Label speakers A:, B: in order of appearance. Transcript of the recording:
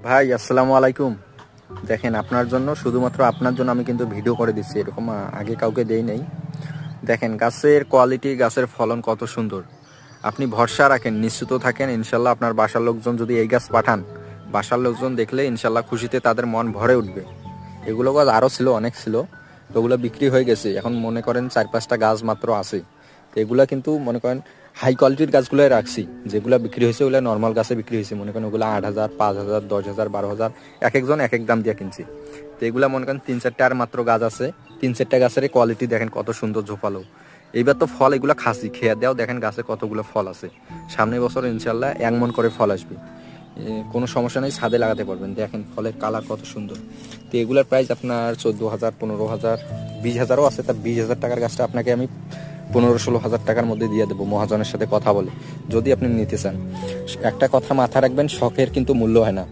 A: ভাই আসসালামু আলাইকুম। দেখেন আপনার জন্য, শুধুমাত্র আপনার জন্য আমি কিন্তু ভিডিও করে দিচ্ছি, এরকম আগে কাউকে দেই নাই। দেখেন গাছের কোয়ালিটি, গাছের ফলন কত সুন্দর। আপনি ভরসা রাখেন, নিশ্চিত থাকেন, ইনশাল্লাহ আপনার বাসার লোকজন যদি এই গাছ পাঠান, বাসার লোকজন দেখলে ইনশাল্লাহ খুশিতে তাদের মন ভরে উঠবে। এগুলো গাছ আরও ছিল, অনেক ছিল, তো ওগুলো বিক্রি হয়ে গেছে। এখন মনে করেন 4-5টা গাছ মাত্র আছে। তো এগুলা কিন্তু মনে করেন হাই কোয়ালিটির গাছগুলোই রাখছি। যেগুলো বিক্রি হয়েছে ওগুলো নর্মাল গাছে বিক্রি হয়েছে, মনে করেন ওগুলো 8,000, 5,000, 10,000, 12,000, এক একজন এক এক দাম দিয়ে কিনছি। তো এগুলো মনে করেন 3-4টার মাত্র গাছ আছে। 3-4টা গাছের কোয়ালিটি দেখেন কত সুন্দর ঝোপালো। এইবার তো ফল এগুলো খাসি খেয়ে দেওয়া, দেখেন গাছে কতগুলো ফল আছে। সামনে বছর ইনশাল্লাহ 1 মণ করে ফল আসবে, কোনো সমস্যা নেই, ছাদে লাগাতে পারবেন। দেখেন ফলের কালার কত সুন্দর। তো এগুলোর প্রাইস আপনার 14,000, 15,000, 20,000ও আছে। তা 20,000 টাকার গাছটা আপনাকে আমি 15-16,000 টাকার মধ্যে দিয়ে দেবো, মহাজনের সাথে কথা বলে, যদি আপনি নিতে চান। একটা কথা মাথা রাখবেন, শখের কিন্তু মূল্য হয় না।